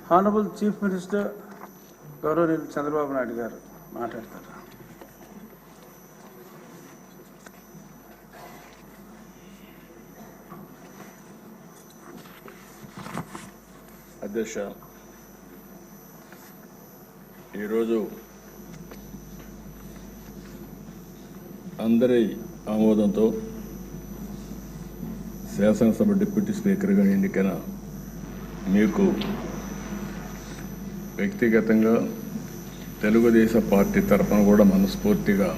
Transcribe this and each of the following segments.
Honourable chief minister గౌరవనీయులు చంద్రబాబు నాయుడు గారు మాట్లాడతారు. అధ్యక్ష, ఈరోజు అందరి ఆమోదంతో శాసనసభ డిప్యూటీ స్పీకర్గా ఎన్నికైన మీకు వ్యక్తిగతంగా తెలుగుదేశం పార్టీ తరఫున కూడా మనస్ఫూర్తిగా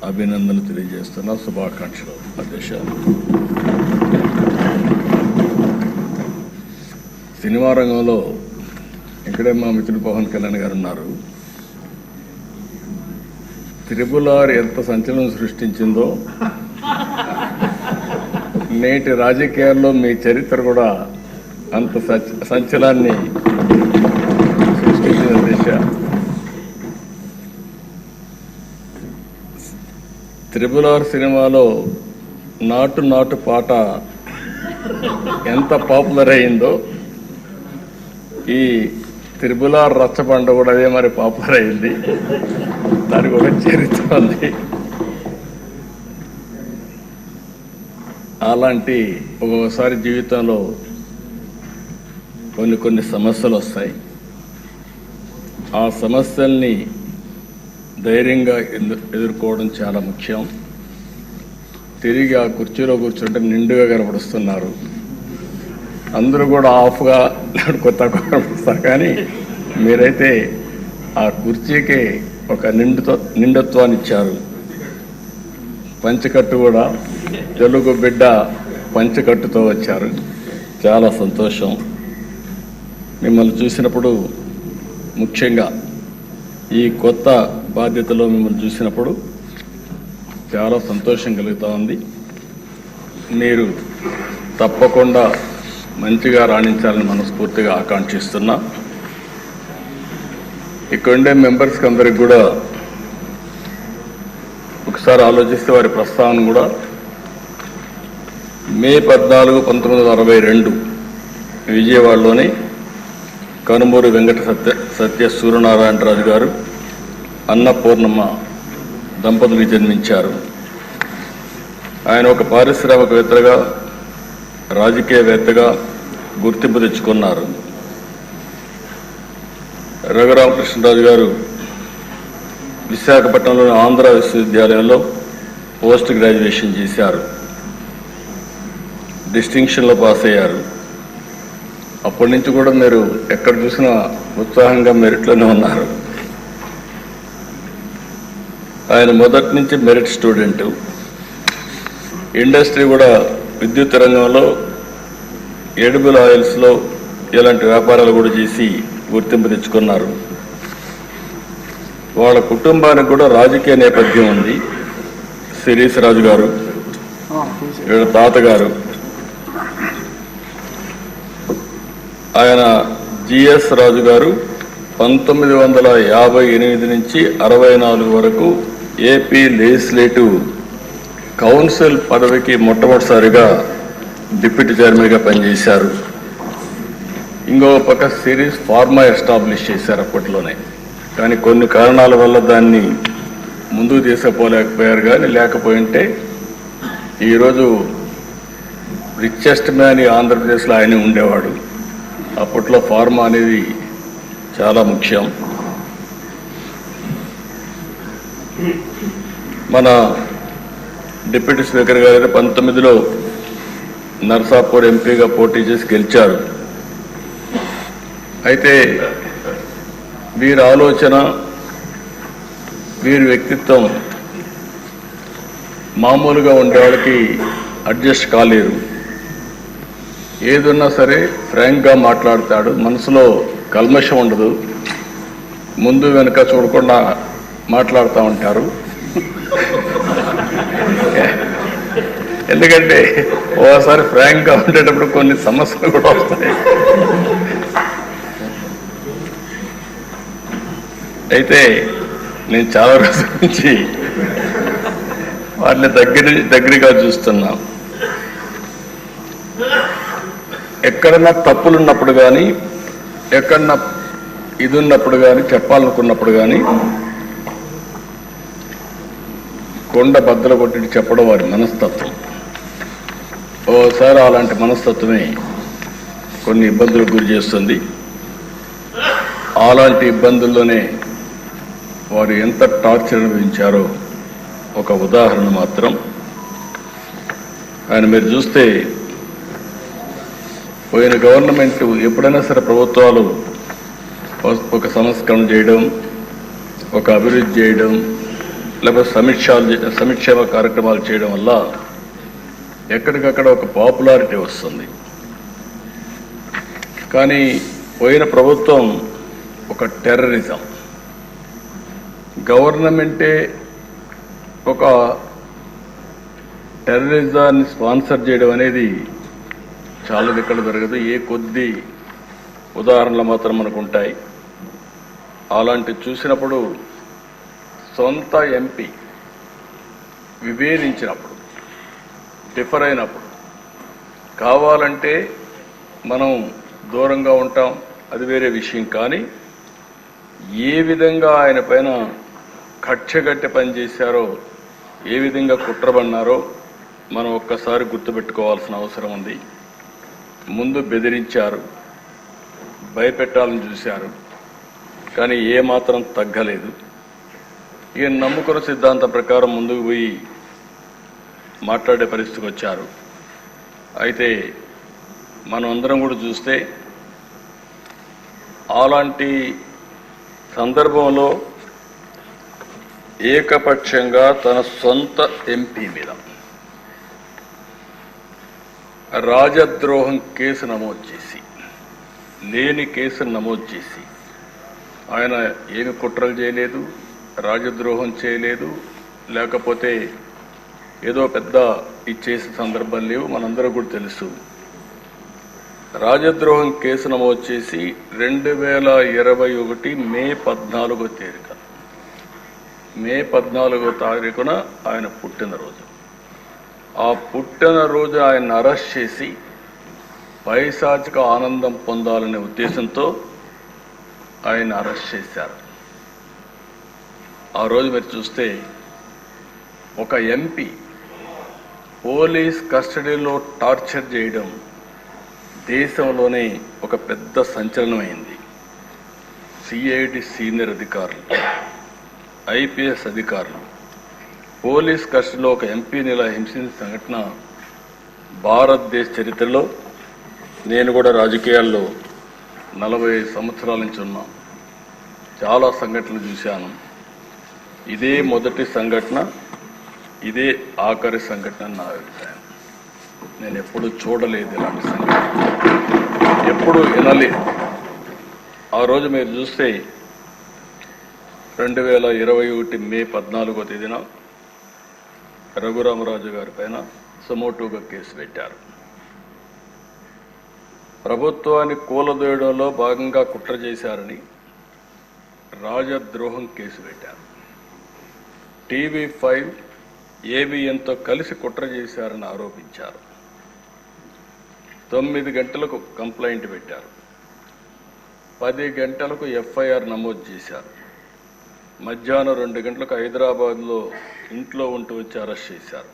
అభినందనలు తెలియజేస్తున్న శుభాకాంక్షలు. అధ్యక్ష, సినిమా రంగంలో ఇక్కడే మా మిత్రుడు పవన్ కళ్యాణ్ గారు ఉన్నారు. త్రిపుల్ ఎంత సంచలనం సృష్టించిందో నేటి రాజకీయాల్లో మీ చరిత్ర కూడా అంత సంచలనాన్ని సృష్టించిన దిశ. త్రిపుల్ సినిమాలో నాటు నాటు పాట ఎంత పాపులర్ అయిందో ఈ త్రిపుల్ రచ్చబండ కూడా అదే మరి పాపులర్ అయింది. దానికి ఒక చరిత్ర ఉంది. అలాంటి ఒక్కొక్కసారి జీవితంలో కొన్ని సమస్యలు వస్తాయి. ఆ సమస్యల్ని ధైర్యంగా ఎదుర్కోవడం చాలా ముఖ్యం. తిరిగి ఆ కుర్చీలో కూర్చుంటే నిండుగా కనపడుస్తున్నారు. అందరూ కూడా ఆఫ్గా కొత్త కనపడుస్తారు, కానీ మీరైతే ఆ కుర్చీకి ఒక నిండుత్వాన్ని ఇచ్చారు. పంచకట్టు కూడా తెలుగు బిడ్డ పంచకట్టుతో వచ్చారు. చాలా సంతోషం. మిమ్మల్ని చూసినప్పుడు, ముఖ్యంగా ఈ కొత్త బాధ్యతలో మిమ్మల్ని చూసినప్పుడు చాలా సంతోషం కలుగుతూ ఉంది. మీరు తప్పకుండా మంచిగా రాణించాలని మనస్ఫూర్తిగా ఆకాంక్షిస్తున్నా. ఇక్కడుండే మెంబర్స్కి అందరికి కూడా ఒకసారి ఆలోచిస్తే వారి ప్రస్తావన కూడా మే 14, 1962 విజయవాడలోని కనుమూరి వెంకట సత్య సూర్యనారాయణరాజు గారు, అన్నపూర్ణమ్మ దంపతులకు జన్మించారు. ఆయన ఒక పారిశ్రామికవేత్తగా, రాజకీయవేత్తగా గుర్తింపు తెచ్చుకున్నారు. రఘురామకృష్ణరాజు గారు విశాఖపట్నంలోని ఆంధ్ర విశ్వవిద్యాలయంలో పోస్ట్ గ్రాడ్యుయేషన్ చేశారు. డిస్టింక్షన్లో పాస్ అయ్యారు. అప్పటి నుంచి కూడా మీరు ఎక్కడ చూసినా ఉత్సాహంగా మెరిట్లోనే ఉన్నారు. ఆయన మొదటి నుంచి మెరిట్ స్టూడెంటు. ఇండస్ట్రీ కూడా విద్యుత్ రంగంలో, ఎడిబుల్ ఆయిల్స్లో ఇలాంటి వ్యాపారాలు కూడా చేసి గుర్తింపు తెచ్చుకున్నారు. వాళ్ళ కుటుంబానికి కూడా రాజకీయ నేపథ్యం ఉంది. శిరీష్ రాజు గారు, వీళ్ళ తాతగారు, ఆయన జిఎస్ రాజు గారు 1958 నుంచి 64 వరకు ఏపీ లెజిస్లేటివ్ కౌన్సిల్ పదవికి మొట్టమొదటిసారిగా డిప్యూటీ చైర్మన్గా పనిచేశారు. ఇంకో పక్క సిరీస్ ఫార్మా ఎస్టాబ్లిష్ చేశారు అప్పట్లోనే, కానీ కొన్ని కారణాల వల్ల దాన్ని ముందుకు తీసుకుపోలేకపోయారు. కానీ లేకపోయింటే ఈరోజు రిచెస్ట్ మ్యాన్ ఈ ఆంధ్రప్రదేశ్లో ఆయనే ఉండేవాడు. అప్పట్లో ఫార్మా అనేది చాలా ముఖ్యం. మన డిప్యూటీ స్పీకర్ గారు 19లో నర్సాపూర్ ఎంపీగా పోటీ చేసి గెలిచారు. అయితే వీరి ఆలోచన, వీరి వ్యక్తిత్వం మామూలుగా ఉండేవాళ్ళకి అడ్జస్ట్ కాలేరు. ఏదున్నా సరే ఫ్రాంక్గా మాట్లాడతాడు. మనసులో కల్మషం ఉండదు. ముందు వెనుక చూడకుండా మాట్లాడుతూ ఉంటారు. ఎందుకంటే ఓసారి ఫ్రాంక్గా ఉండేటప్పుడు కొన్ని సమస్యలు కూడా వస్తాయి. అయితే నేను చాలా రోజుల నుంచి వాటిని దగ్గరగా చూస్తున్నా. ఎక్కడన్నా తప్పులున్నప్పుడు కానీ ఎక్కడన్నా ఇది ఉన్నప్పుడు కానీ చెప్పాలనుకున్నప్పుడు కానీ కొండ బద్దలు కొట్టి చెప్పడం వారి మనస్తత్వం. ఓసారి అలాంటి మనస్తత్వమే కొన్ని ఇబ్బందులకు గురి చేస్తుంది. అలాంటి ఇబ్బందుల్లోనే వారు ఎంత టార్చర్ అనుభవించారో ఒక ఉదాహరణ మాత్రం. ఆయన మీరు చూస్తే పోయిన గవర్నమెంట్ ఎప్పుడైనా సరే ప్రభుత్వాలు ఒక సంస్కరణ చేయడం, ఒక అభివృద్ధి చేయడం, లేకపోతే సంక్షేమ కార్యక్రమాలు చేయడం వల్ల ఎక్కడికక్కడ ఒక పాపులారిటీ వస్తుంది. కానీ పోయిన ప్రభుత్వం ఒక టెర్రరిజం, గవర్నమెంటే ఒక టెర్రరిజాన్ని స్పాన్సర్ చేయడం అనేది చాలా ఇక్కడ జరగదు. ఏ కొద్ది ఉదాహరణలు మాత్రం మనకు ఉంటాయి. అలాంటి చూసినప్పుడు సొంత ఎంపీ విభేదించినప్పుడు, డిఫర్ అయినప్పుడు కావాలంటే మనం దూరంగా ఉంటాం, అది వేరే విషయం. కానీ ఏ విధంగా ఆయన పైన కక్షగట్టి పనిచేశారో, ఏ విధంగా కుట్రబన్నారో మనం ఒక్కసారి గుర్తుపెట్టుకోవాల్సిన అవసరం ఉంది. ముందు బెదిరించారు, భయపెట్టాలని చూశారు, కానీ ఏమాత్రం తగ్గలేదు. ఈయన నమ్ముకున్న సిద్ధాంతం ప్రకారం ముందుకు పోయి మాట్లాడే పరిస్థితికి వచ్చారు. అయితే మనం అందరం కూడా చూస్తే అలాంటి సందర్భంలో ఏకపక్షంగా తన సొంత ఎంపీ మీద రాజద్రోహం కేసు నమోదు చేసి, లేని కేసును నమోదు చేసి, ఆయన ఏమి కుట్రలు చేయలేదు, రాజద్రోహం చేయలేదు, లేకపోతే ఏదో పెద్ద ఇచ్చేసే సందర్భం లేవు. మనందరూ కూడా తెలుసు. రాజద్రోహం కేసు నమోదు చేసి 2021 మే 14వ తేదీన, మే 14వ తారీఖున ఆయన పుట్టినరోజు. ఆ పుట్టినరోజు ఆయన అరెస్ట్ చేసి పైశాచిక ఆనందం పొందాలనే ఉద్దేశంతో ఆయన అరెస్ట్ చేశారు. ఆ రోజు మీరు చూస్తే ఒక ఎంపీ పోలీస్ కస్టడీలో టార్చర్ చేయడం దేశంలోనే ఒక పెద్ద సంచలనమైంది. సిఐడి సీనియర్ అధికారులు, ఐపీఎస్ అధికారులు పోలీస్ కస్టడీలో ఒక ఎంపీని ఇలా హింసించిన సంఘటన భారతదేశ చరిత్రలో, నేను కూడా రాజకీయాల్లో 40 సంవత్సరాల నుంచి ఉన్నా, చాలా సంఘటనలు చూశాను. ఇదే మొదటి సంఘటన, ఇదే ఆఖరి సంఘటన నా అభిప్రాయం. నేను ఎప్పుడు చూడలేదు ఇలాంటి సంఘటన, ఎప్పుడు వినలేదు. ఆ రోజు మీరు చూస్తే 2021 మే 14వ తేదీన రఘురామరాజు గారి పైన సమోటోగా కేసు పెట్టారు. ప్రభుత్వాన్ని కూలదోయడంలో భాగంగా కుట్ర చేశారని రాజద్రోహం కేసు పెట్టారు. TV5 ABNతో కలిసి కుట్ర చేశారని ఆరోపించారు. 9 గంటలకు కంప్లైంట్ పెట్టారు, 10 గంటలకు FIR నమోదు చేశారు. మధ్యాహ్నం 2 గంటలకు హైదరాబాద్లో ఇంట్లో ఉంటూ వచ్చి అరెస్ట్ చేశారు.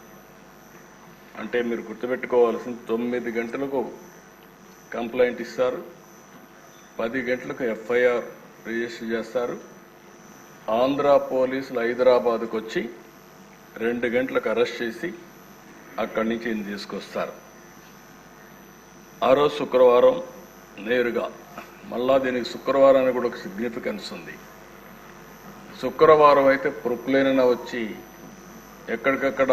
అంటే మీరు గుర్తుపెట్టుకోవాల్సింది, 9 గంటలకు కంప్లైంట్ ఇస్తారు, 10 గంటలకు FIR రిజిస్టర్ చేస్తారు. ఆంధ్ర పోలీసులు హైదరాబాద్కు వచ్చి 2 గంటలకు అరెస్ట్ చేసి అక్కడి నుంచి ఈయన తీసుకొస్తారు. ఆ రోజు శుక్రవారం నేరుగా, మళ్ళా దీనికి శుక్రవారానికి కూడా ఒక సిగ్నిఫికెన్స్ ఉంది. శుక్రవారం అయితే ప్రొక్లేన వచ్చి ఎక్కడికక్కడ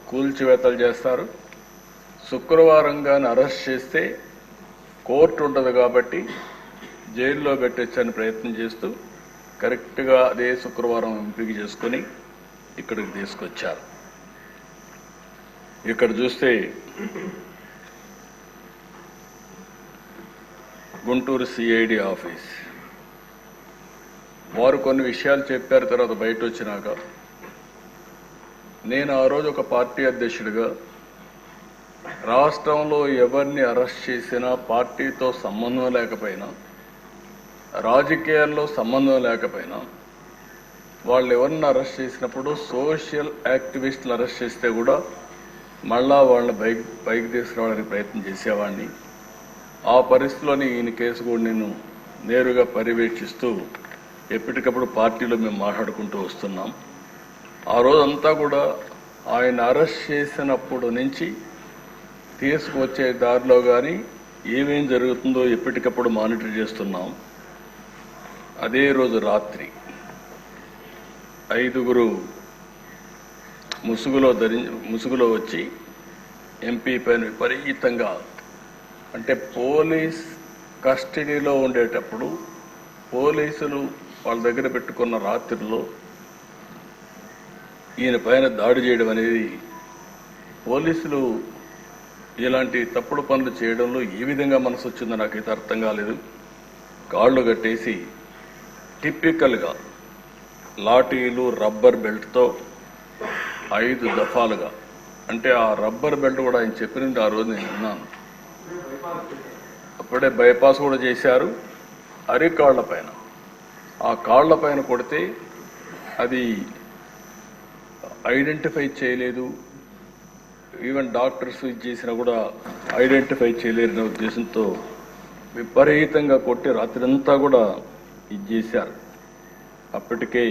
కూల్చివేతలు చేస్తారు. శుక్రవారం కానీ అరెస్ట్ చేస్తే కోర్టు ఉంటుంది కాబట్టి జైల్లో పెట్టొచ్చని ప్రయత్నం చేస్తూ కరెక్ట్గా అదే శుక్రవారం ఎంపిక చేసుకొని ఇక్కడికి తీసుకొచ్చారు. ఇక్కడ చూస్తే గుంటూరు CID ఆఫీస్ వారు కొన్ని విషయాలు చెప్పారు. తర్వాత బయట వచ్చినాక నేను ఆ రోజు ఒక పార్టీ అధ్యక్షుడిగా రాష్ట్రంలో ఎవరిని అరెస్ట్ చేసినా పార్టీతో సంబంధం లేకపోయినా రాజకీయాల్లో సంబంధం లేకపోయినా వాళ్ళు ఎవరిని అరెస్ట్ చేసినప్పుడు సోషల్ యాక్టివిస్టులు అరెస్ట్ చేస్తే కూడా మళ్ళా వాళ్ళని బైక్ తీసుకురావడానికి ప్రయత్నం చేసేవాడిని. ఆ పరిస్థితిలోని ఈయన కేసు కూడా నేను నేరుగా పర్యవేక్షిస్తూ ఎప్పటికప్పుడు పార్టీలో మేము మాట్లాడుకుంటూ వస్తున్నాం. ఆ రోజంతా కూడా ఆయన అరెస్ట్ చేసినప్పుడు నుంచి తీసుకువచ్చే దారిలో కానీ ఏమేం జరుగుతుందో ఎప్పటికప్పుడు మానిటర్ చేస్తున్నాం. అదే రోజు రాత్రి 5 ముసుగులో వచ్చి ఎంపీ పైన విపరీతంగా, అంటే పోలీస్ కస్టడీలో ఉండేటప్పుడు పోలీసులు వాళ్ళ దగ్గర పెట్టుకున్న రాత్రిలో ఈయన పైన దాడి చేయడం అనేది, పోలీసులు ఇలాంటి తప్పుడు పనులు చేయడంలో ఏ విధంగా మనసు వచ్చిందో నాకైతే అర్థం కాలేదు. కాళ్ళు కట్టేసి టిపికల్గా లాఠీలు రబ్బర్ బెల్ట్తో 5 దఫాలుగా, అంటే ఆ రబ్బర్ బెల్ట్ కూడా ఆయన చెప్పినట్టు ఆ రోజు నేను విన్నాను. అప్పుడే బైపాస్ కూడా చేశారు. అరికాళ్ల పైన, ఆ కాళ్ల పైన కొడితే అది ఐడెంటిఫై చేయలేదు. ఈవెన్ డాక్టర్స్ ఇది చేసినా కూడా ఐడెంటిఫై చేయలేరనే ఉద్దేశంతో విపరీతంగా కొట్టి రాత్రంతా కూడా ఇది చేశారు. అప్పటికే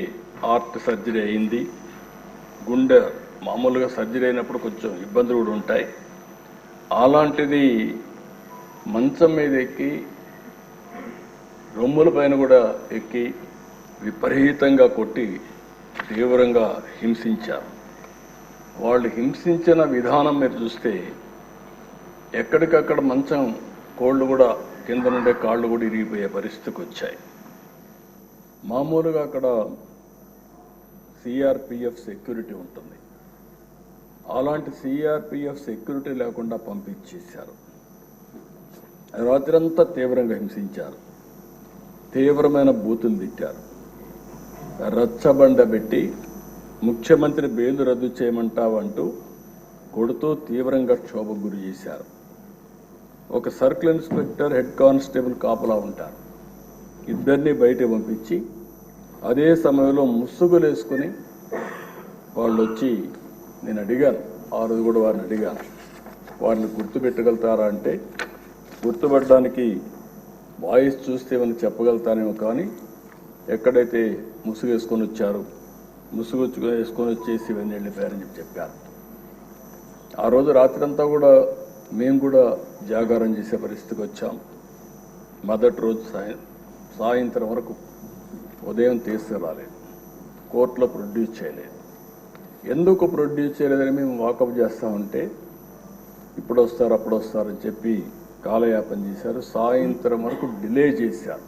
హార్ట్ సర్జరీ అయింది. గుండె మామూలుగా సర్జరీ అయినప్పుడు కొంచెం ఇబ్బందులు కూడా ఉంటాయి. అలాంటిది మంచం మీద ఎక్కి రొమ్ముల పైన కూడా ఎక్కి విపరీతంగా కొట్టి తీవ్రంగా హింసించారు. వాళ్ళు హింసించిన విధానం మీరు చూస్తే ఎక్కడికక్కడ మంచం కోళ్ళు కూడా కింద నుండే కాళ్ళు కూడా ఇరిగిపోయే పరిస్థితికి వచ్చాయి. మామూలుగా అక్కడ సిఆర్పిఎఫ్ సెక్యూరిటీ ఉంటుంది. అలాంటి సిఆర్పిఎఫ్ సెక్యూరిటీ లేకుండా పంపించేశారు. రాత్రంతా తీవ్రంగా హింసించారు. తీవ్రమైన బూతులు తిట్టారు. రచ్చబండ పెట్టి ముఖ్యమంత్రి బెయిల్ రద్దు చేయమంటావంటూ కొడుతూ తీవ్రంగా క్షోభకు గురి చేశారు. ఒక సర్కిల్ ఇన్స్పెక్టర్, హెడ్ కానిస్టేబుల్ కాపలా ఉంటారు. ఇద్దరిని బయట పంపించి అదే సమయంలో ముసుగులు వేసుకుని వాళ్ళు వచ్చి, నేను అడిగాను ఆ రోజు కూడా వారిని అడిగాను, వాళ్ళని గుర్తుపెట్టగలుగుతారా అంటే గుర్తుపట్టడానికి వాయిస్ చూస్తే ఏమైనా చెప్పగలుగుతానేమో, కానీ ఎక్కడైతే ముసుగు వేసుకొని వచ్చారు, ముసుగు వేసుకొని వచ్చేసి ఇవన్నీ వెళ్ళిపోయారని చెప్పారు. ఆ రోజు రాత్రంతా కూడా మేము కూడా జాగారం చేసే పరిస్థితికి వచ్చాం. మొదటి రోజు సాయంత్రం వరకు ఉదయం తీసుకురాలేదు, కోర్టులో ప్రొడ్యూస్ చేయలేదు. ఎందుకు ప్రొడ్యూస్ చేయలేదని మేము వాకప్ చేస్తా ఉంటే ఇప్పుడు వస్తారు అప్పుడు వస్తారని చెప్పి కాలయాపన చేశారు. సాయంత్రం వరకు డిలే చేశారు.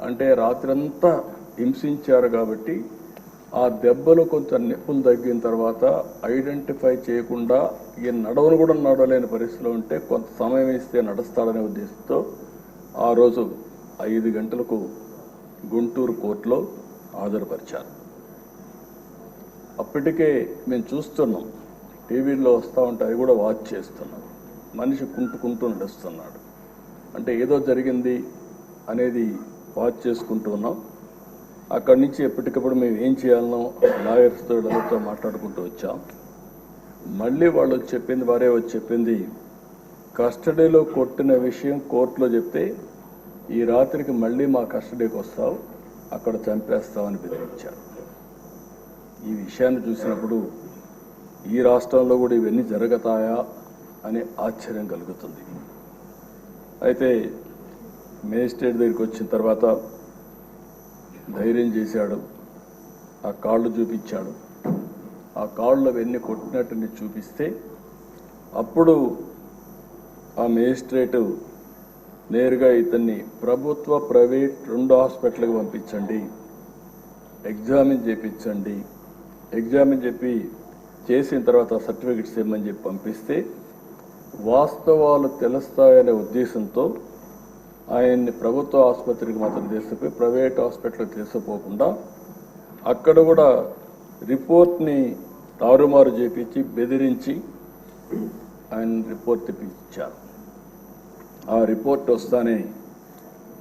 అంటే రాత్రంతా హింసించారు కాబట్టి ఆ దెబ్బలు కొంచెం నొప్పులు తగ్గిన తర్వాత ఐడెంటిఫై చేయకుండా ఈ నడవను కూడా నడవలేని పరిస్థితిలో ఉంటే కొంత సమయం ఇస్తే నడుస్తాడనే ఉద్దేశంతో ఆ రోజు 5 గంటలకు గుంటూరు కోర్టులో హాజరుపరిచారు. అప్పటికే మేము చూస్తున్నాం, టీవీలో వస్తూ ఉంటే అవి కూడా వాచ్ చేస్తున్నాం. మనిషి కుంటుకుంటూ నడుస్తున్నాడు, అంటే ఏదో జరిగింది అనేది వాచ్ చేసుకుంటూ ఉన్నాం. అక్కడి నుంచి ఎప్పటికప్పుడు మేము ఏం చేయాలనో లాయర్స్తో అందరితో మాట్లాడుకుంటూ వచ్చాం. మళ్ళీ వాళ్ళు చెప్పింది, వారే వచ్చి చెప్పింది, కస్టడీలో కొట్టిన విషయం కోర్టులో చెప్తే ఈ రాత్రికి మళ్ళీ మా కస్టడీకి వస్తావు, అక్కడ చంపేస్తామని బెదిరించారు. ఈ విషయాన్ని చూసినప్పుడు ఈ రాష్ట్రంలో కూడా ఇవన్నీ జరుగుతాయా అనే ఆశ్చర్యం కలుగుతుంది. అయితే మేజిస్ట్రేట్ దగ్గరికి వచ్చిన తర్వాత ధైర్యం చేశాడు. ఆ కాళ్ళు చూపించాడు. ఆ కాళ్ళు అవన్నీ కొట్టినట్టుని చూపిస్తే అప్పుడు ఆ మేజిస్ట్రేటు నేరుగా ఇతన్ని ప్రభుత్వ ప్రైవేట్ 2 హాస్పిటల్కి పంపించండి, ఎగ్జామిన్ చేయించండి, ఎగ్జామిన్ చెప్పి చేసిన తర్వాత సర్టిఫికెట్స్ ఇవ్వమని చెప్పి పంపిస్తే వాస్తవాలు తెలుస్తాయనే ఉద్దేశంతో ఆయన్ని ప్రభుత్వ ఆసుపత్రికి మాత్రం తీసుకుపోయి ప్రైవేట్ హాస్పిటల్కి తీసుకుపోకుండా అక్కడ కూడా రిపోర్ట్ని తారుమారు చేపించి బెదిరించి ఆయన రిపోర్ట్ తెప్పించారు. ఆ రిపోర్ట్ వస్తానే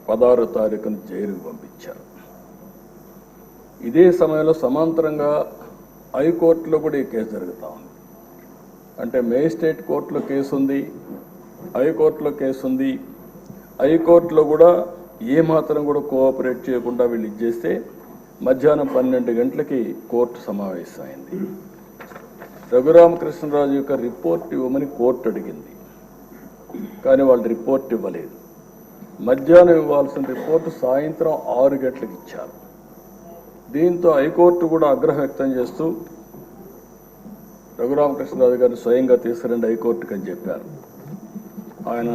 16వ తారీఖున జైలుకు పంపించారు. ఇదే సమయంలో సమాంతరంగా హైకోర్టులో కూడా ఈ కేసు జరుగుతూ ఉంది. అంటే మేజిస్ట్రేట్ కోర్టులో కేసు ఉంది, హైకోర్టులో కేసు ఉంది. హైకోర్టులో కూడా ఏమాత్రం కూడా కోఆపరేట్ చేయకుండా వీళ్ళు ఇచ్చేస్తే మధ్యాహ్నం 12 గంటలకి కోర్టు సమావేశమైంది. రఘురామకృష్ణరాజు యొక్క రిపోర్ట్ ఇవ్వమని కోర్టు అడిగింది, కానీ వాళ్ళు రిపోర్ట్ ఇవ్వలేదు. మధ్యాహ్నం ఇవ్వాల్సిన రిపోర్టు సాయంత్రం 6 గంటలకు ఇచ్చారు. దీంతో హైకోర్టు కూడా ఆగ్రహం వ్యక్తం చేస్తూ రఘురామకృష్ణరాజు గారిని స్వయంగా తీసుకురండి హైకోర్టుకి అని చెప్పారు. ఆయన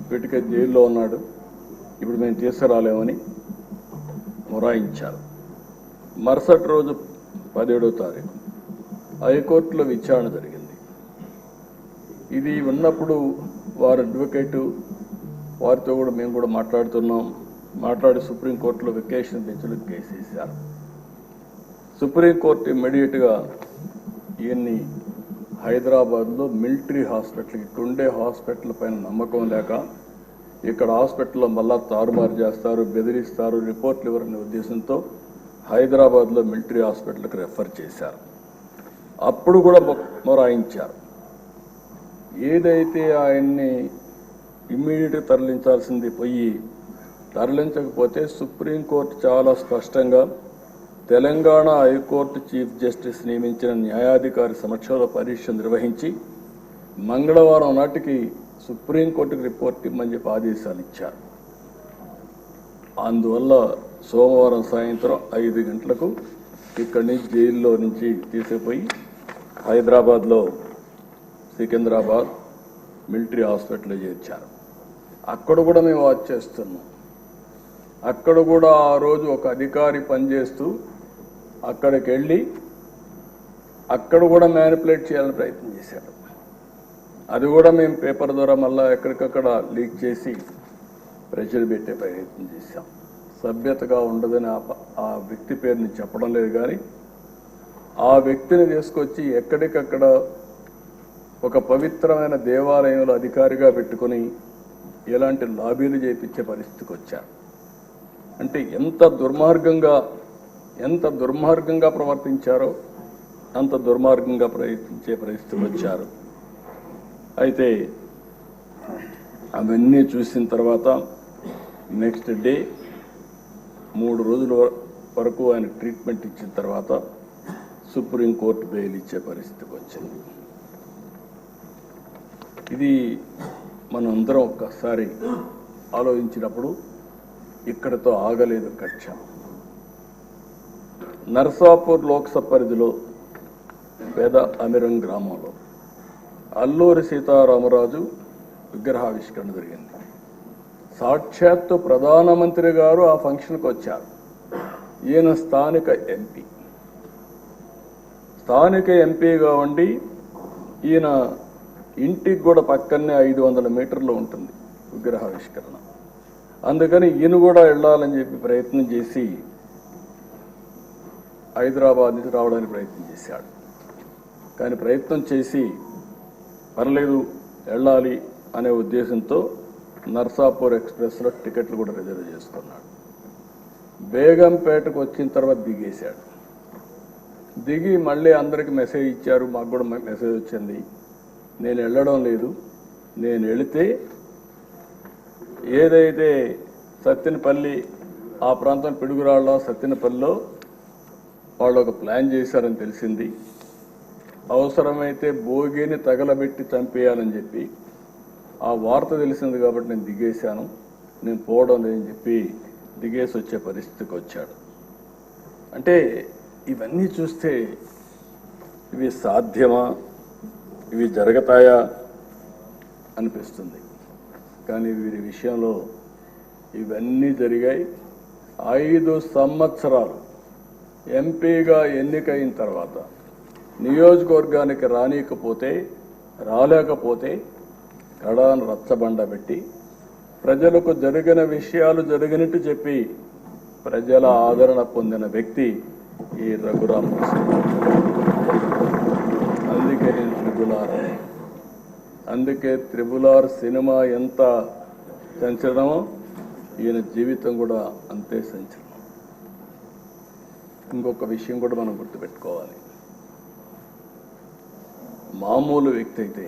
ఇప్పటికే జైల్లో ఉన్నాడు, ఇప్పుడు మేము తీసుకురాలేమని మొరాయించారు. మరుసటి రోజు 17వ తారీఖు హైకోర్టులో విచారణ జరిగింది. ఇది ఉన్నప్పుడు వారి అడ్వకేటు వారితో కూడా మేము కూడా మాట్లాడి సుప్రీంకోర్టులో వెకేషన్ బెంచ్లో కేసు వేశారు. సుప్రీంకోర్టు ఇమ్మీడియట్గా ఈయన్ని హైదరాబాద్లో మిలిటరీ హాస్పిటల్కి, ఇక్కడుండే హాస్పిటల్ పైన నమ్మకం లేక ఇక్కడ హాస్పిటల్లో మళ్ళా తారుమారు చేస్తారు, బెదిరిస్తారు, రిపోర్ట్లు ఇవ్వరనే ఉద్దేశంతో హైదరాబాద్లో మిలిటరీ హాస్పిటల్కి రెఫర్ చేశారు. అప్పుడు కూడా మొరాయించారు. ఏదైతే ఆయన్ని ఇమ్మీడియట్గా తరలించాల్సింది పోయి తరలించకపోతే సుప్రీంకోర్టు చాలా స్పష్టంగా తెలంగాణ హైకోర్టు చీఫ్ జస్టిస్ నియమించిన న్యాయాధికారి సమక్షంలో పరీక్ష నిర్వహించి మంగళవారం నాటికి సుప్రీంకోర్టుకు రిపోర్ట్ ఇమ్మని చెప్పి ఆదేశాలు ఇచ్చారు. అందువల్ల సోమవారం సాయంత్రం 5 గంటలకు ఇక్కడి నుంచి జైల్లో నుంచి తీసుకుపోయి హైదరాబాద్లో సికింద్రాబాద్ మిలిటరీ హాస్పిటల్లో చేర్చారు. అక్కడ కూడా మేము వాచ్ చేస్తున్నాం. అక్కడ కూడా ఆ రోజు ఒక అధికారి పనిచేస్తూ అక్కడికి వెళ్ళి అక్కడ కూడా మ్యానిపులేట్ చేయాలని ప్రయత్నం చేశాడు. అది కూడా మేము పేపర్ ద్వారా మళ్ళీ ఎక్కడికక్కడ లీక్ చేసి ప్రెషర్ పెట్టే ప్రయత్నం చేశాం. సభ్యతగా ఉండదని ఆ వ్యక్తి పేరుని చెప్పడం లేదు, కానీ ఆ వ్యక్తిని తీసుకొచ్చి ఎక్కడికక్కడ ఒక పవిత్రమైన దేవాలయంలో అధికారిగా పెట్టుకుని ఎలాంటి లాబీలు చేయించే పరిస్థితికి వచ్చారు. అంటే ఎంత దుర్మార్గంగా ప్రవర్తించారో అంత దుర్మార్గంగా ప్రయత్నించే పరిస్థితికి వచ్చారు. అయితే అవన్నీ చూసిన తర్వాత నెక్స్ట్ డే 3 రోజుల వరకు ఆయన ట్రీట్మెంట్ ఇచ్చిన తర్వాత సుప్రీంకోర్టు బెయిల్ ఇచ్చే పరిస్థితికి వచ్చింది. ఇది మనం అందరం ఒక్కసారి ఆలోచించినప్పుడు ఇక్కడతో ఆగలేదు కక్ష. నర్సాపూర్ లోక్సభ పరిధిలో పేద అమిరం గ్రామంలో అల్లూరి సీతారామరాజు విగ్రహావిష్కరణ జరిగింది. సాక్షాత్తు ప్రధానమంత్రి గారు ఆ ఫంక్షన్కి వచ్చారు. ఈయన స్థానిక ఎంపీగా ఉండి ఈయన ఇంటికి కూడా పక్కనే 500 మీటర్లు ఉంటుంది విగ్రహావిష్కరణ. అందుకని ఈయన కూడా వెళ్ళాలని చెప్పి ప్రయత్నం చేసి హైదరాబాద్ నుంచి రావడానికి ప్రయత్నం చేశాడు. కానీ ప్రయత్నం చేసి పర్లేదు వెళ్ళాలి అనే ఉద్దేశంతో నర్సాపూర్ ఎక్స్ప్రెస్లో టికెట్లు కూడా రిజర్వ్ చేసుకున్నాడు. బేగంపేటకు వచ్చిన తర్వాత దిగేశాడు. దిగి మళ్ళీ అందరికి మెసేజ్ ఇచ్చారు, మాకు కూడా మెసేజ్ వచ్చింది, నేను వెళ్ళడం లేదు, నేను వెళితే ఏదైతే సత్తెనపల్లి ఆ ప్రాంతం పిడుగురాళ్ళ సత్తెనపల్లిలో వాళ్ళు ఒక ప్లాన్ చేశారని తెలిసింది. అవసరమైతే భోగిని తగలబెట్టి చంపేయాలని చెప్పి ఆ వార్త తెలిసింది కాబట్టి నేను దిగేశాను, నేను పోవడం లేదని చెప్పి దిగేసి వచ్చే పరిస్థితికి వచ్చాడు. అంటే ఇవన్నీ చూస్తే ఇవి సాధ్యమా, ఇవి జరుగుతాయా అనిపిస్తుంది. కానీ వీరి విషయంలో ఇవన్నీ జరిగాయి. 5 సంవత్సరాలు ఎంపీగా ఎన్నికైన తర్వాత నియోజకవర్గానికి రాలేకపోతే కడాను రచ్చబండ పెట్టి ప్రజలకు జరిగిన విషయాలు జరిగినట్టు చెప్పి ప్రజల ఆదరణ పొందిన వ్యక్తి ఈ రఘురామకృష్ణ. అందుకే నేను అందుకే త్రిబుల్ ఆర్ సినిమా ఎంత సంచలనమో ఈయన జీవితం కూడా అంతే సంచలనం. ఇంకొక విషయం కూడా మనం గుర్తుపెట్టుకోవాలి. మామూలు వ్యక్తి అయితే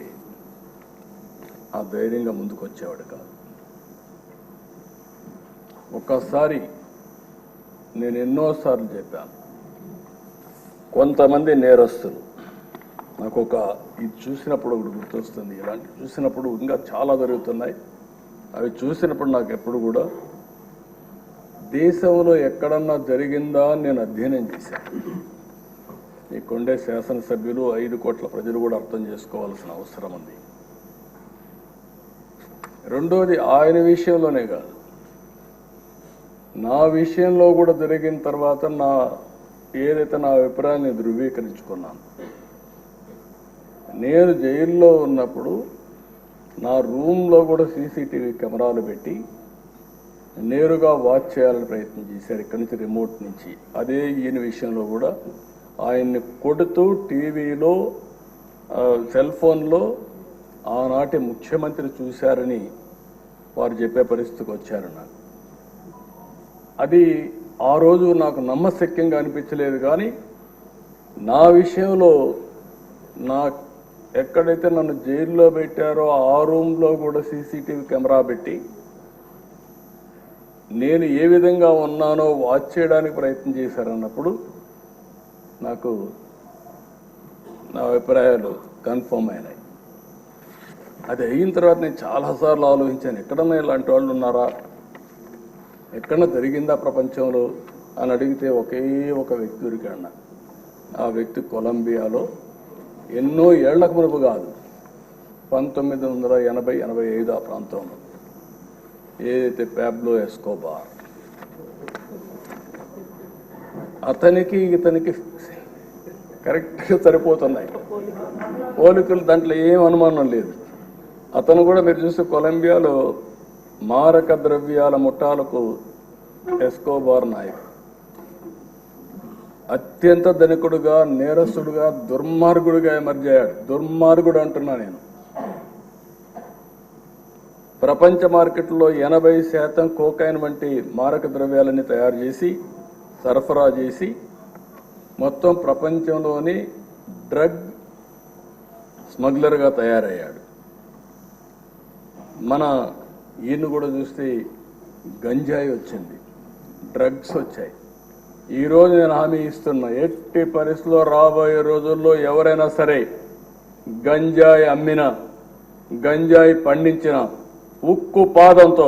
ఆ ధైర్యంగా ముందుకు వచ్చేవాడు కాదు. ఒక్కసారి నేను ఎన్నోసార్లు చెప్పాను, కొంతమంది నేరస్తులు నాకు ఇది చూసినప్పుడు ఒకటి గుర్తొస్తుంది. ఇలాంటి చూసినప్పుడు ఇంకా చాలా జరుగుతున్నాయి. అవి చూసినప్పుడు నాకు ఎప్పుడు కూడా దేశంలో ఎక్కడన్నా జరిగిందా అని నేను అధ్యయనం చేశాను. ఇక్కడుండే శాసనసభ్యులు 5 కోట్ల ప్రజలు కూడా అర్థం చేసుకోవాల్సిన అవసరం ఉంది. రెండోది ఆయన విషయంలోనే కాదు, నా విషయంలో కూడా జరిగిన తర్వాత ఏదైతే నా అభిప్రాయాన్ని ధృవీకరించుకున్నాను. నేను జైల్లో ఉన్నప్పుడు నా రూమ్లో కూడా సీసీటీవీ కెమెరాలు పెట్టి నేరుగా వాచ్ చేయాలని ప్రయత్నం చేశారు ఇక్కడి నుంచి, రిమోట్ నుంచి. అదే ఈయన విషయంలో కూడా ఆయన్ని కొడుతూ టీవీలో సెల్ ఫోన్లో ఆనాటి ముఖ్యమంత్రి చూశారని వారు చెప్పే పరిస్థితికి వచ్చారు. నాకు అది ఆ రోజు నాకు నమ్మశక్యంగా అనిపించలేదు. కానీ నా విషయంలో ఎక్కడైతే నన్ను జైల్లో పెట్టారో ఆ రూమ్లో కూడా సీసీటీవీ కెమెరా పెట్టి నేను ఏ విధంగా ఉన్నానో వాచ్ చేయడానికి ప్రయత్నం చేశారన్నప్పుడు నాకు నా అభిప్రాయాలు కన్ఫర్మ్ అయినాయి. అది అయిన తర్వాత నేను చాలాసార్లు ఆలోచించాను, ఎక్కడన్నా ఇలాంటి వాళ్ళు ఉన్నారా, ఎక్కడన్నా జరిగిందా ప్రపంచంలో అని అడిగితే ఒకే ఒక వ్యక్తి దొరికాడు. ఆ వ్యక్తి కొలంబియాలో ఎన్నో ఏళ్లకు మునుపు కాదు, 1980-85 ఆ ప్రాంతంలో ఏదైతే పాబ్లో ఎస్కోబార్, అతనికి ఇతనికి కరెక్ట్గా సరిపోతున్నాయి పోలికలు, దాంట్లో ఏం అనుమానం లేదు. అతను కూడా మీరు చూస్తే కొలంబియాలో మారక ద్రవ్యాల ముఠాలకు ఎస్కోబార్ నాయకుడు. అత్యంత ధనికుడుగా, నేరస్తుడుగా, దుర్మార్గుడుగా ఎమర్జ్ అయ్యాడు. దుర్మార్గుడు అంటున్నా నేను. ప్రపంచ మార్కెట్లో 80% కోకైన్ వంటి మారక ద్రవ్యాలని తయారు చేసి సరఫరా చేసి మొత్తం ప్రపంచంలోని డ్రగ్ స్మగ్లర్గా తయారయ్యాడు. మన ఈయన కూడా చూస్తే గంజాయి వచ్చింది, డ్రగ్స్ వచ్చాయి. ఈరోజు నేను హామీ ఇస్తున్నా, ఎట్టి పరిస్థితుల్లో రాబోయే రోజుల్లో ఎవరైనా సరే గంజాయి అమ్మినా, గంజాయి పండించిన ఉక్కు పాదంతో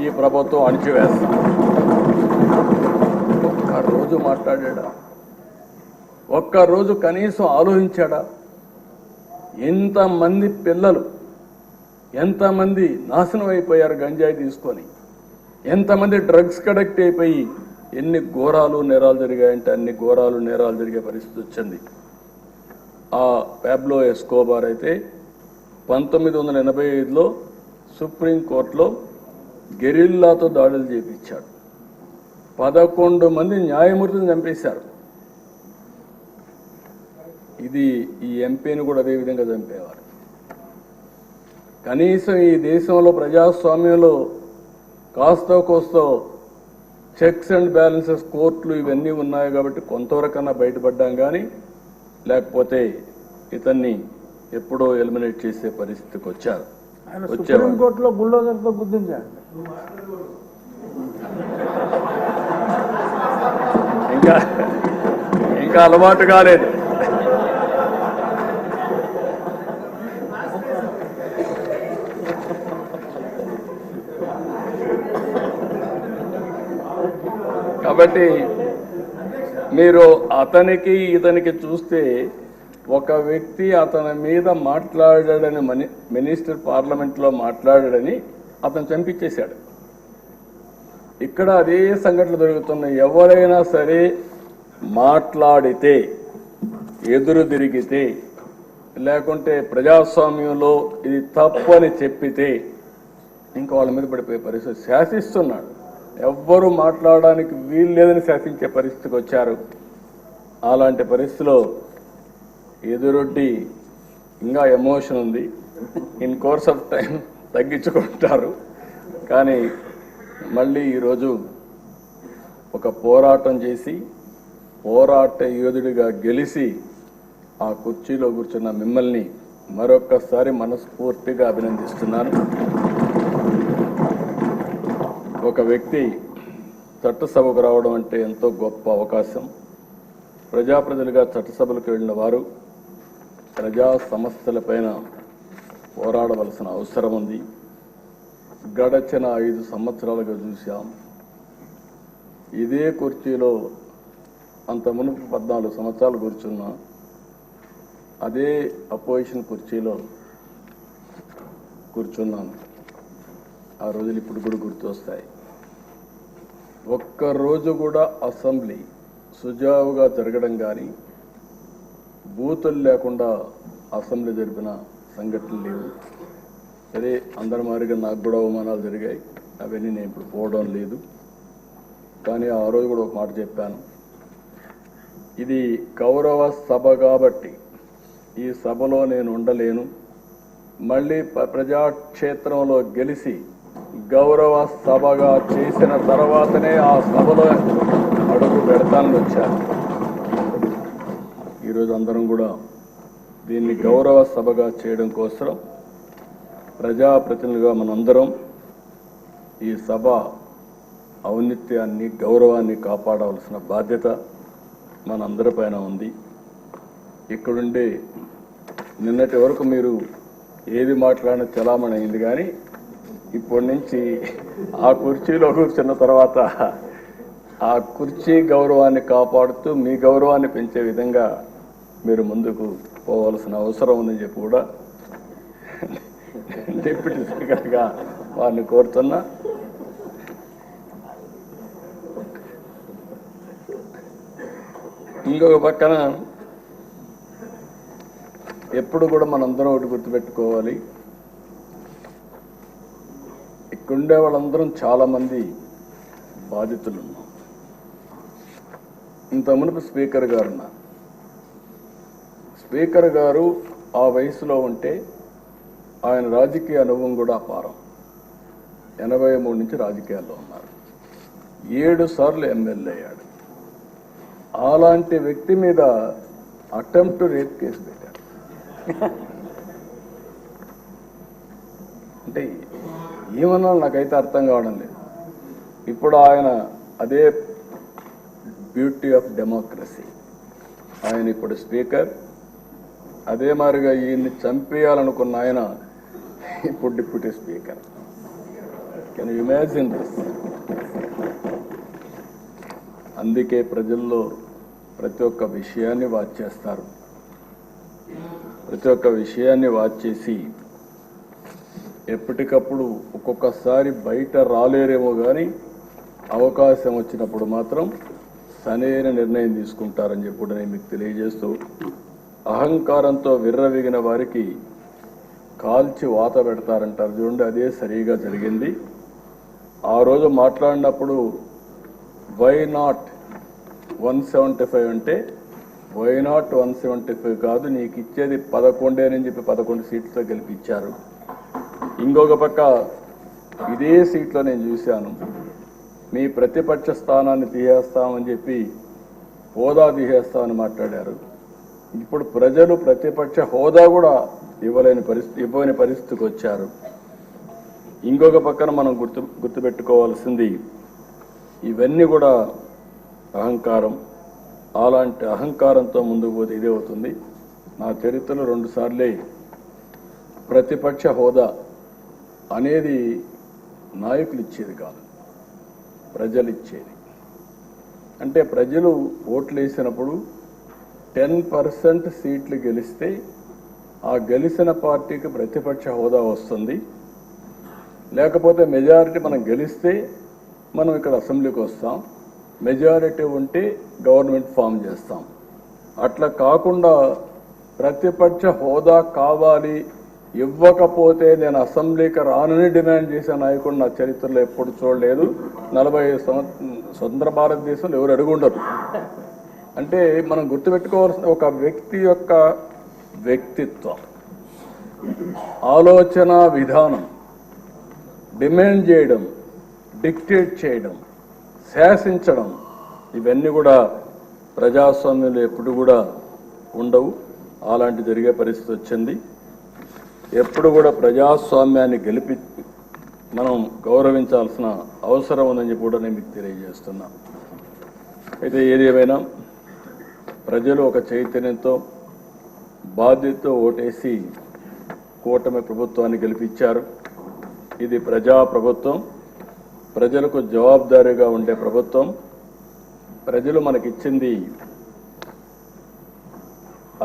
ఈ ప్రభుత్వం అణిచివేస్తుంది. ఒక్కరోజు మాట్లాడా? ఒక్కరోజు కనీసం ఆలోచించాడా? ఎంతమంది పిల్లలు, ఎంతమంది నాశనం అయిపోయారు గంజాయి తీసుకొని, ఎంతమంది డ్రగ్స్ కడెక్ట్ అయిపోయి ఎన్ని ఘోరాలు నేరాలు జరిగాయంటే అన్ని ఘోరాలు నేరాలు జరిగే పరిస్థితి వచ్చింది. ఆ పాబ్లో ఎస్కోబార్ అయితే 1985లో సుప్రీంకోర్టులో గెరిల్లాతో దాడులు చేపించాడు. 11 మంది న్యాయమూర్తిని చంపేశారు. ఈ ఎంపీని కూడా అదే విధంగా చంపేవారు. కనీసం ఈ దేశంలో ప్రజాస్వామ్యంలో కాస్తో కోస్తో చెక్స్ అండ్ బ్యాలెన్సెస్, కోర్టులు ఇవన్నీ ఉన్నాయి కాబట్టి కొంతవరకన్నా బయటపడ్డాం. కానీ లేకపోతే ఇతన్ని ఎప్పుడో ఎలిమినేట్ చేసే పరిస్థితికి వచ్చారు. సుప్రీంకోర్టులో బుల్డోజర్తో గుర్తించాడు. ఇంకా అలవాటు కాలేదు. కాబట్టి మీరు అతనికి ఇతనికి చూస్తే ఒక వ్యక్తి అతని మీద మాట్లాడాడని మినిస్టర్ పార్లమెంట్లో మాట్లాడాడని అతను చంపించేశాడు. ఇక్కడ అదే సంఘటనలు జరుగుతున్నాయి. ఎవరైనా సరే మాట్లాడితే, ఎదురు తిరిగితే, లేకుంటే ప్రజాస్వామ్యంలో ఇది తప్పు అని చెప్పితే ఇంకా వాళ్ళ మీద పడిపోయే పరిస్థితి. శాసిస్తున్నాడు, ఎవ్వరూ మాట్లాడడానికి వీలు లేదని శాసించే పరిస్థితికి వచ్చారు. అలాంటి పరిస్థితిలో ఎదురొడ్డి ఇంకా ఎమోషన్ ఉంది. ఇన్ కోర్స్ ఆఫ్ టైం తగ్గించుకుంటారు. కానీ మళ్ళీ ఈరోజు ఒక పోరాటం చేసి పోరాట యోధుడిగా గెలిచి ఆ కుర్చీలో కూర్చున్న మిమ్మల్ని మరొక్కసారి మనస్ఫూర్తిగా అభినందిస్తున్నాను. ఒక వ్యక్తి చట్టసభకు రావడం అంటే ఎంతో గొప్ప అవకాశం. ప్రజాప్రతినిధులుగా చట్టసభలకు వెళ్ళిన వారు ప్రజా సమస్యలపైన పోరాడవలసిన అవసరం ఉంది. గడచిన 5 సంవత్సరాలుగా చూశాం. ఇదే కుర్చీలో అంత మునుపు 14 సంవత్సరాలు కూర్చున్నా అదే అపోజిషన్ కుర్చీలో కూర్చున్నాను. ఆ రోజులు ఇప్పుడు కూడా గుర్తొస్తాయి. ఒక్కరోజు కూడా అసెంబ్లీ సుజావుగా జరగడం కానీ బూతులు లేకుండా అసెంబ్లీ జరిపిన సంఘటనలు లేవు. సరే, అందరి మాదిరిగా నాకు కూడా అవమానాలు జరిగాయి. అవన్నీ నేను ఇప్పుడు పోవడం లేదు. కానీ ఆ రోజు కూడా ఒక మాట చెప్పాను. ఇది గౌరవ సభ కాబట్టి ఈ సభలో నేను ఉండలేను. మళ్ళీ ప్రజాక్షేత్రంలో గెలిచి గౌరవ సభగా చేసిన తర్వాతనే ఆ సభలో అడుగు పెడతానని వచ్చాను. ఈరోజు అందరం కూడా దీన్ని గౌరవ సభగా చేయడం కోసం ప్రజాప్రతినిధులుగా మనందరం ఈ సభ ఔన్నత్యాన్ని గౌరవాన్ని కాపాడవలసిన బాధ్యత మనందరిపైన ఉంది. ఇక్కడుండే నిన్నటి వరకు మీరు ఏది మాట్లాడినా చలామణి అయింది. కానీ ఇప్పటి నుంచి ఆ కుర్చీలో కూర్చున్న తర్వాత ఆ కుర్చీ గౌరవాన్ని కాపాడుతూ మీ గౌరవాన్ని పెంచే విధంగా మీరు ముందుకు పోవాల్సిన అవసరం ఉందని చెప్పి కూడా డిప్యూటీ స్పీకర్గా వారిని కోరుతున్నా. ఇంకొక పక్కన ఎప్పుడు కూడా మనందరం ఒకటి గుర్తుపెట్టుకోవాలి. ఇక్కడుండే వాళ్ళందరం చాలామంది బాధితులు ఉన్నాం. ఇంత మునుపు స్పీకర్ గారు ఉన్నారు. స్పీకర్ గారు ఆ వయసులో ఉంటే ఆయన రాజకీయ అనుభవం కూడా అపారం. 83 నుంచి రాజకీయాల్లో ఉన్నారు. 7 సార్లు ఎమ్మెల్యే అయ్యాడు. అలాంటి వ్యక్తి మీద అటెంప్ట్ రేప్ కేసు పెట్టారు. అంటే ఏమన్నా నాకైతే అర్థం కావడం లేదు. ఇప్పుడు ఆయన అదే బ్యూటీ ఆఫ్ డెమోక్రసీ. ఆయన ఇప్పుడు స్పీకర్. అదే మాదిరిగా ఈయన్ని చంపేయాలనుకున్న ఆయన ఇప్పుడు deputy speaker. Can you imagine this? అందుకే ప్రజల్లో ప్రతి ఒక్క విషయాన్ని వాచ్ చేస్తారు. ప్రతి ఒక్క విషయాన్ని వాచ్ చేసి ఎప్పటికప్పుడు ఒక్కొక్కసారి బయట రాలేరేమో కానీ అవకాశం వచ్చినప్పుడు మాత్రం సరైన నిర్ణయం తీసుకుంటారని చెప్పి కూడా నేను మీకు తెలియజేస్తూ, అహంకారంతో విర్రవీగిన వారికి కాల్చి వాత పెడతారంటారు చూడండి, అదే సరిగా జరిగింది. ఆ రోజు మాట్లాడినప్పుడు వై నాట్ 175 అంటే వై నాట్ 175 కాదు, నీకు ఇచ్చేది 11 అని చెప్పి 11 సీట్లతో గెలిపించారు. ఇంకొక పక్క ఇదే సీట్లో నేను చూశాను, మీ ప్రతిపక్ష స్థానాన్ని తీసేస్తామని చెప్పి హోదా తీసేస్తామని మాట్లాడారు. ఇప్పుడు ప్రజలు ప్రతిపక్ష హోదా కూడా ఇవ్వని పరిస్థితికి వచ్చారు. ఇంకొక పక్కన మనం గుర్తుపెట్టుకోవాల్సింది, ఇవన్నీ కూడా అహంకారం. అలాంటి అహంకారంతో ముందుకు పోతే ఇదే అవుతుంది. నా చరిత్రలో 2 సార్లే ప్రతిపక్ష హోదా అనేది నాయకులు ఇచ్చేది కాదు, ప్రజలు ఇచ్చేది. అంటే ప్రజలు ఓట్లు వేసినప్పుడు 10% సీట్లు గెలిస్తే ఆ గెలిచిన పార్టీకి ప్రతిపక్ష హోదా వస్తుంది. లేకపోతే మెజారిటీ మనం గెలిస్తే మనం ఇక్కడ అసెంబ్లీకి వస్తాం, మెజారిటీ ఉంటే గవర్నమెంట్ ఫామ్ చేస్తాం. అట్లా కాకుండా ప్రతిపక్ష హోదా కావాలి, ఇవ్వకపోతే నేను అసెంబ్లీకి రానని డిమాండ్ చేసే నాయకుడు నా చరిత్రలో ఎప్పుడు చూడలేదు. 45 స్వతంత్ర భారతదేశంలో ఎవరు అడుగుండరు. అంటే మనం గుర్తుపెట్టుకోవాల్సిన ఒక వ్యక్తి యొక్క వ్యక్తిత్వం, ఆలోచన విధానం, డిమాండ్ చేయడం, డిక్టేట్ చేయడం, శాసించడం, ఇవన్నీ కూడా ప్రజాస్వామ్యంలో ఎప్పుడు కూడా ఉండవు. అలాంటి జరిగే పరిస్థితి వచ్చింది. ఎప్పుడు కూడా ప్రజాస్వామ్యాన్ని మనం గౌరవించాల్సిన అవసరం ఉందని చెప్పి కూడా నేను మీకు తెలియజేస్తున్నా. అయితే ఏది ఏమైనా ప్రజలు ఒక చైతన్యంతో బాధ్యతతో ఓటేసి కూటమి ప్రభుత్వాన్ని గెలిపించారు. ఇది ప్రజా ప్రభుత్వం, ప్రజలకు జవాబుదారీగా ఉండే ప్రభుత్వం. ప్రజలు మనకిచ్చింది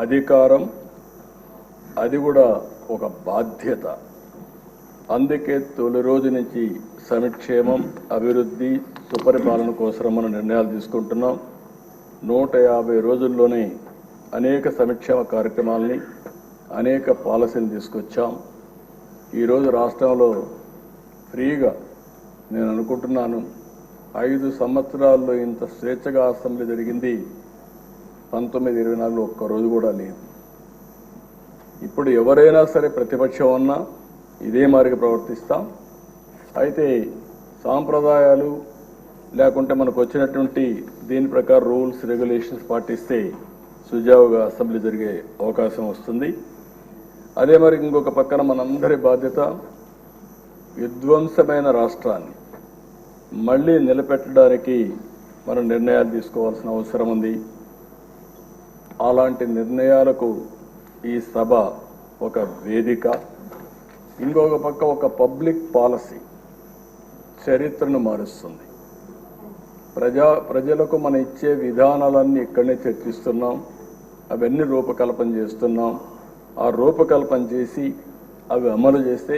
అధికారం, అది కూడా ఒక బాధ్యత. అందుకే తొలి రోజు నుంచి సంక్షేమం, అభివృద్ధి, సుపరిపాలన కోసం మనం నిర్ణయాలు తీసుకుంటున్నాం. 150 రోజుల్లోనే అనేక సంక్షేమ కార్యక్రమాలని, అనేక పాలసీలు తీసుకొచ్చాం. ఈరోజు రాష్ట్రంలో ఫ్రీగా నేను అనుకుంటున్నాను 5 సంవత్సరాల్లో ఇంత స్వేచ్ఛగా అసెంబ్లీ జరిగింది 1924 ఒక్కరోజు కూడా లేదు. ఇప్పుడు ఎవరైనా సరే ప్రతిపక్షం ఉన్నా ఇదే మాదిరిగా ప్రవర్తిస్తాం. అయితే సాంప్రదాయాలు లేకుంటే మనకు వచ్చినటువంటి దీని ప్రకారం రూల్స్ రెగ్యులేషన్స్ పాటిస్తే సుజావుగా అసెంబ్లీ జరిగే అవకాశం వస్తుంది. అదే మరి ఇంకొక పక్కన మనందరి బాధ్యత విధ్వంసమైన రాష్ట్రాన్ని మళ్ళీ నిలబెట్టడానికి మనం నిర్ణయాలు తీసుకోవాల్సిన అవసరం ఉంది. అలాంటి నిర్ణయాలకు ఈ సభ ఒక వేదిక. ఇంకొక పక్క ఒక పబ్లిక్ పాలసీ చరిత్రను మారుస్తుంది. ప్రజలకు మనం ఇచ్చే విధానాలన్నీ ఇక్కడనే చర్చిస్తున్నాం, అవన్నీ రూపకల్పన చేస్తున్నాం. ఆ రూపకల్పన చేసి అవి అమలు చేస్తే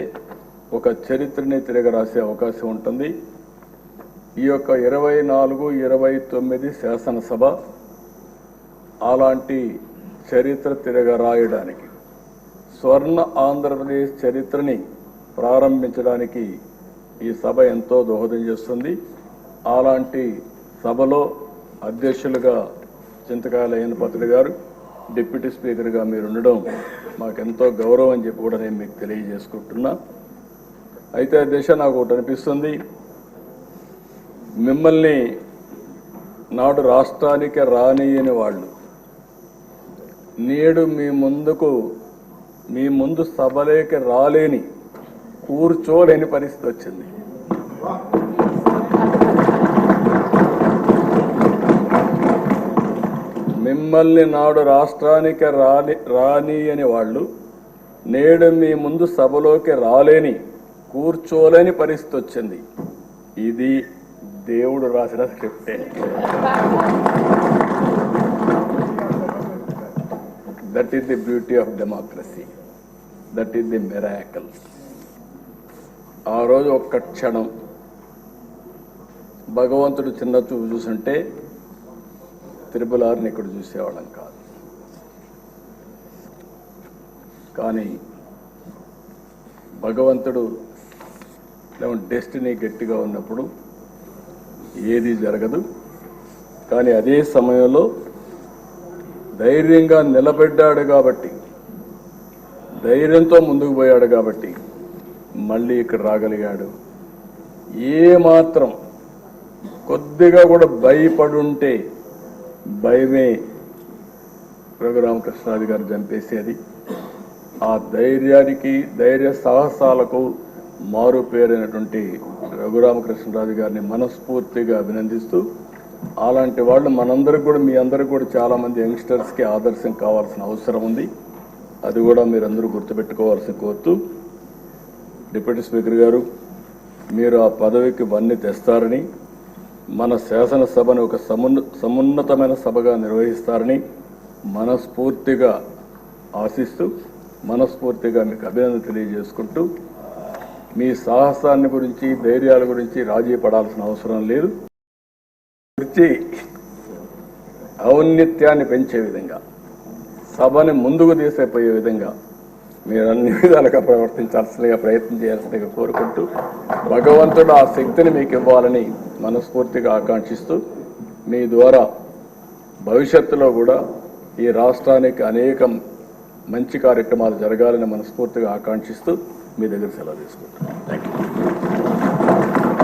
ఒక చరిత్రని తిరగరాసే అవకాశం ఉంటుంది. ఈ యొక్క 24, 29 శాసనసభ అలాంటి చరిత్ర తిరగరాయడానికి, స్వర్ణ ఆంధ్రప్రదేశ్ చరిత్రని ప్రారంభించడానికి ఈ సభ ఎంతో దోహదం చేస్తుంది. అలాంటి సభలో అధ్యక్షులుగా చింతకాయల అయ్యన్నపాత్రుడు గారు, డిప్యూటీ స్పీకర్గా మీరు ఉండడం మాకెంతో గౌరవం అని చెప్పి కూడా నేను మీకు తెలియజేసుకుంటున్నా. అయితే అధ్యక్ష, నాకు ఒకటి అనిపిస్తుంది, మిమ్మల్ని నాడు రాష్ట్రానికి రానియని వాళ్ళు నేడు మీ ముందు సభలోకి రాలేని, కూర్చోలేని పరిస్థితి వచ్చింది. మిమ్మల్ని నాడు రాష్ట్రానికి రానియని వాళ్ళు నేడు మీ ముందు సభలోకి రాలేని, కూర్చోలేని పరిస్థితి వచ్చింది. ఇది దేవుడు రాసిన స్క్రిప్టే. That is the beauty of democracy, that is the miracle. ఆ రోజు ఒక్క క్షణం భగవంతుడు చిన్న చూపు చూసుంటే త్రిపులారిని ఇక్కడ చూసేవాళ్ళం కాదు. కానీ భగవంతుడు డెస్టినీ గట్టిగా ఉన్నప్పుడు ఏది జరగదు. కానీ అదే సమయంలో ధైర్యంగా నిలబడ్డాడు కాబట్టి, ధైర్యంతో ముందుకు పోయాడు కాబట్టి మళ్ళీ ఇక్కడ రాగలిగాడు. ఏమాత్రం కొద్దిగా కూడా భయపడుంటే భయమే రఘురామకృష్ణరాజు గారు చంపేసేది. ఆ ధైర్యానికి, ధైర్య సాహసాలకు మారు పేరైనటువంటి రఘురామకృష్ణరాజు గారిని మనస్ఫూర్తిగా అభినందిస్తూ, అలాంటి వాళ్ళు మనందరికి కూడా, మీ అందరికి కూడా చాలా మంది యంగ్స్టర్స్కి ఆదర్శం కావాల్సిన అవసరం ఉంది. అది కూడా మీరందరూ గుర్తుపెట్టుకోవాల్సి కోరుతూ, డిప్యూటీ స్పీకర్ గారు, మీరు ఆ పదవికి వన్నీ తెస్తారని, మన శాసనసభను ఒక సమున్నతమైన సభగా నిర్వహిస్తారని మనస్ఫూర్తిగా ఆశిస్తూ, మనస్ఫూర్తిగా మీకు అభినందన తెలియజేసుకుంటూ, మీ సాహసాన్ని గురించి, ధైర్యాల గురించి రాజీ పడాల్సిన అవసరం లేదు. కుర్చీ ఔన్నత్యాన్ని పెంచే విధంగా, సభని ముందుకు తీసుకుపోయే విధంగా మీరు అన్ని విధాలుగా ప్రవర్తించాల్సిందిగా, ప్రయత్నం చేయాల్సిందిగా కోరుకుంటూ, భగవంతుడు ఆ శక్తిని మీకు ఇవ్వాలని మనస్ఫూర్తిగా ఆకాంక్షిస్తూ, మీ ద్వారా భవిష్యత్తులో కూడా ఈ రాష్ట్రానికి అనేక మంచి కార్యక్రమాలు జరగాలని మనస్ఫూర్తిగా ఆకాంక్షిస్తూ మీ దగ్గర సెలవు తీసుకుంటాను. Thank you.